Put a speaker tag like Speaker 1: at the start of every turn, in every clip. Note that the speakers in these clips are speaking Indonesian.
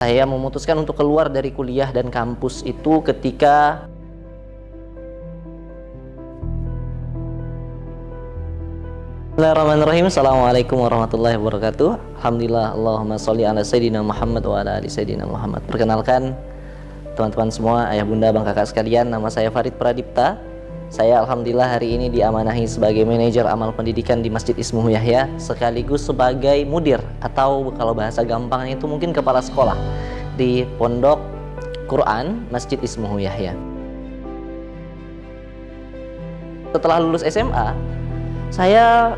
Speaker 1: Saya memutuskan untuk keluar dari kuliah dan kampus itu ketika Bismillahirrahmanirrahim. Assalamualaikum warahmatullahi wabarakatuh. Alhamdulillah, Allahumma sholli ala Sayyidina Muhammad wa ala ali Sayyidina Muhammad. Perkenalkan teman-teman semua, ayah bunda, bang kakak sekalian, nama saya Farid Pradipta. Saya alhamdulillah hari ini diamanahi sebagai manajer amal pendidikan di Masjid Ismuhu Yahya, sekaligus sebagai mudir atau kalau bahasa gampangnya itu mungkin kepala sekolah di Pondok Quran Masjid Ismuhu Yahya. Setelah lulus SMA, saya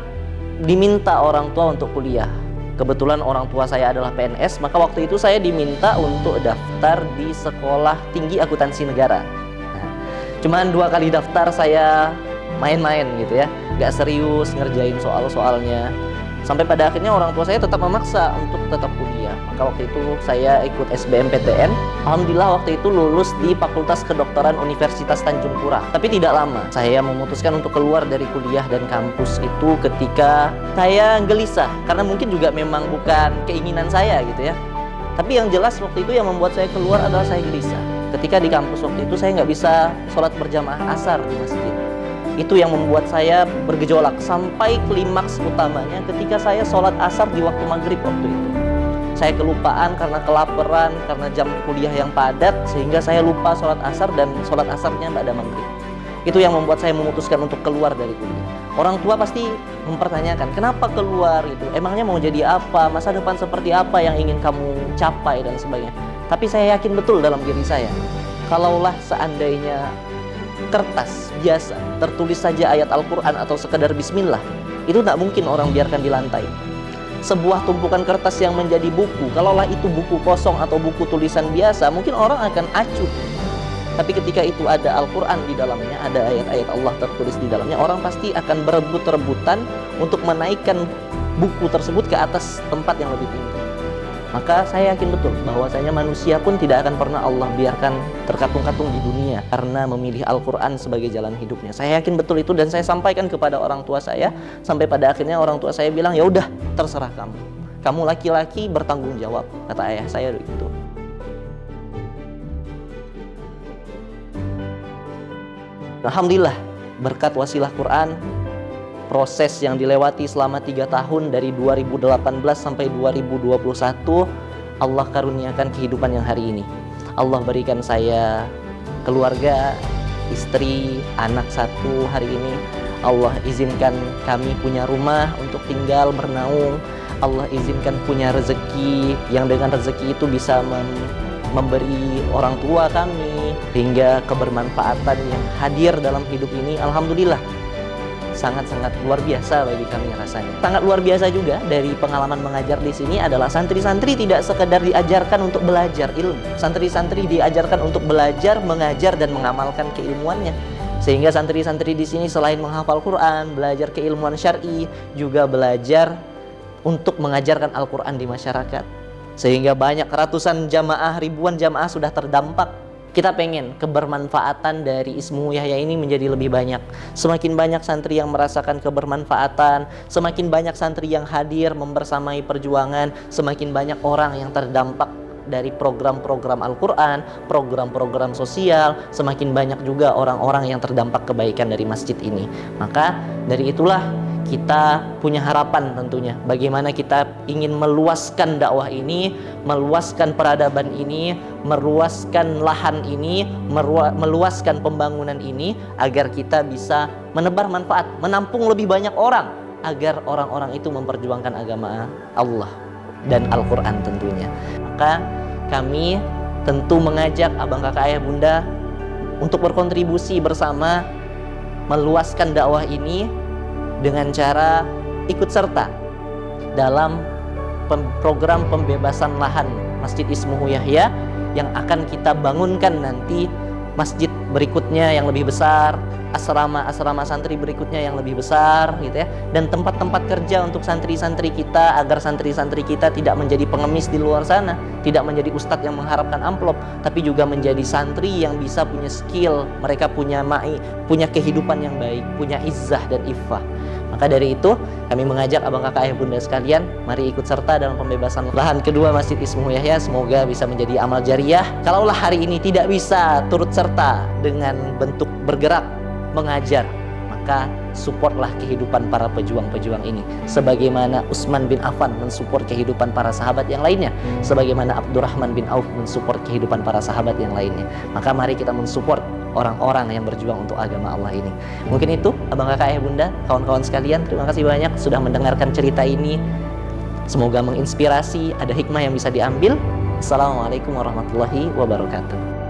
Speaker 1: diminta orang tua untuk kuliah. Kebetulan orang tua saya adalah PNS, maka waktu itu saya diminta untuk daftar di Sekolah Tinggi Akuntansi Negara. Cuman 2 kali daftar saya main-main gitu ya, gak serius ngerjain soal-soalnya. Sampai pada akhirnya orang tua saya tetap memaksa untuk tetap kuliah. Maka waktu itu saya ikut SBMPTN. Alhamdulillah waktu itu lulus di Fakultas Kedokteran Universitas Tanjung Pura. Tapi tidak lama, saya memutuskan untuk keluar dari kuliah dan kampus itu ketika saya gelisah. Karena mungkin juga memang bukan keinginan saya gitu ya. Tapi yang jelas waktu itu yang membuat saya keluar adalah saya gelisah. Ketika di kampus waktu itu saya nggak bisa sholat berjamaah asar di masjid. Itu yang membuat saya bergejolak sampai klimaks utamanya ketika saya sholat asar di waktu maghrib waktu itu. Saya kelupaan karena kelaparan, karena jam kuliah yang padat, sehingga saya lupa sholat asar dan sholat asarnya pada maghrib. Itu yang membuat saya memutuskan untuk keluar dari kuliah. Orang tua pasti mempertanyakan, kenapa keluar itu? Emangnya mau jadi apa? Masa depan seperti apa yang ingin kamu capai dan sebagainya? Tapi saya yakin betul dalam diri saya, kalaulah seandainya kertas biasa tertulis saja ayat Al-Quran atau sekedar bismillah, itu tak mungkin orang biarkan di lantai. Sebuah tumpukan kertas yang menjadi buku, kalaulah itu buku kosong atau buku tulisan biasa, mungkin orang akan acuh. Tapi ketika itu ada Al-Quran di dalamnya, ada ayat-ayat Allah tertulis di dalamnya, orang pasti akan berebut-rebutan untuk menaikkan buku tersebut ke atas tempat yang lebih tinggi. Maka saya yakin betul bahwasanya manusia pun tidak akan pernah Allah biarkan terkatung-katung di dunia karena memilih Al-Quran sebagai jalan hidupnya. Saya yakin betul itu dan saya sampaikan kepada orang tua saya, sampai pada akhirnya orang tua saya bilang, ya udah terserah kamu. Kamu laki-laki bertanggung jawab, kata ayah saya begitu. Alhamdulillah berkat wasilah Quran, proses yang dilewati selama 3 tahun dari 2018 sampai 2021, Allah karuniakan kehidupan yang hari ini. Allah berikan saya keluarga, istri, anak 1 hari ini. Allah izinkan kami punya rumah untuk tinggal bernaung. Allah izinkan punya rezeki yang dengan rezeki itu bisa memberi orang tua kami, hingga kebermanfaatan yang hadir dalam hidup ini alhamdulillah sangat-sangat luar biasa bagi kami rasanya. Sangat luar biasa juga dari pengalaman mengajar di sini adalah santri-santri tidak sekedar diajarkan untuk belajar ilmu. Santri-santri diajarkan untuk belajar, mengajar dan mengamalkan keilmuannya. Sehingga santri-santri di sini selain menghafal Quran, belajar keilmuan syar'i, juga belajar untuk mengajarkan Al-Quran di masyarakat. Sehingga banyak ratusan jamaah, ribuan jamaah sudah terdampak. Kita pengen kebermanfaatan dari Ismuhu Yahya ini menjadi lebih banyak. Semakin banyak santri yang merasakan kebermanfaatan, semakin banyak santri yang hadir membersamai perjuangan, semakin banyak orang yang terdampak dari program-program Al-Quran, program-program sosial, semakin banyak juga orang-orang yang terdampak kebaikan dari masjid ini. Maka dari itulah kita punya harapan tentunya bagaimana kita ingin meluaskan dakwah ini, meluaskan peradaban ini, meluaskan lahan ini, meluaskan pembangunan ini agar kita bisa menebar manfaat, menampung lebih banyak orang agar orang-orang itu memperjuangkan agama Allah dan Al-Quran tentunya. Maka kami tentu mengajak abang kakak ayah bunda untuk berkontribusi bersama meluaskan dakwah ini dengan cara ikut serta dalam program pembebasan lahan Masjid Ismuhu Yahya yang akan kita bangunkan nanti, masjid berikutnya yang lebih besar, asrama santri berikutnya yang lebih besar gitu ya, dan tempat-tempat kerja untuk santri-santri kita agar santri-santri kita tidak menjadi pengemis di luar sana, tidak menjadi ustadz yang mengharapkan amplop, tapi juga menjadi santri yang bisa punya skill, mereka punya kehidupan yang baik, punya izzah dan iffah. Maka dari itu kami mengajak abang kakak ayah bunda sekalian, mari ikut serta dalam pembebasan lahan kedua Masjid Ismuhu Yahya. Semoga bisa menjadi amal jariah. Kalaulah hari ini tidak bisa turut serta dengan bentuk bergerak mengajar, maka supportlah kehidupan para pejuang-pejuang ini, sebagaimana Utsman bin Affan mensupport kehidupan para sahabat yang lainnya, sebagaimana Abdurrahman bin Auf mensupport kehidupan para sahabat yang lainnya. Maka mari kita mensupport orang-orang yang berjuang untuk agama Allah ini. Mungkin itu abang kakak ayah bunda, kawan-kawan sekalian, terima kasih banyak sudah mendengarkan cerita ini. Semoga menginspirasi, ada hikmah yang bisa diambil. Assalamualaikum warahmatullahi wabarakatuh.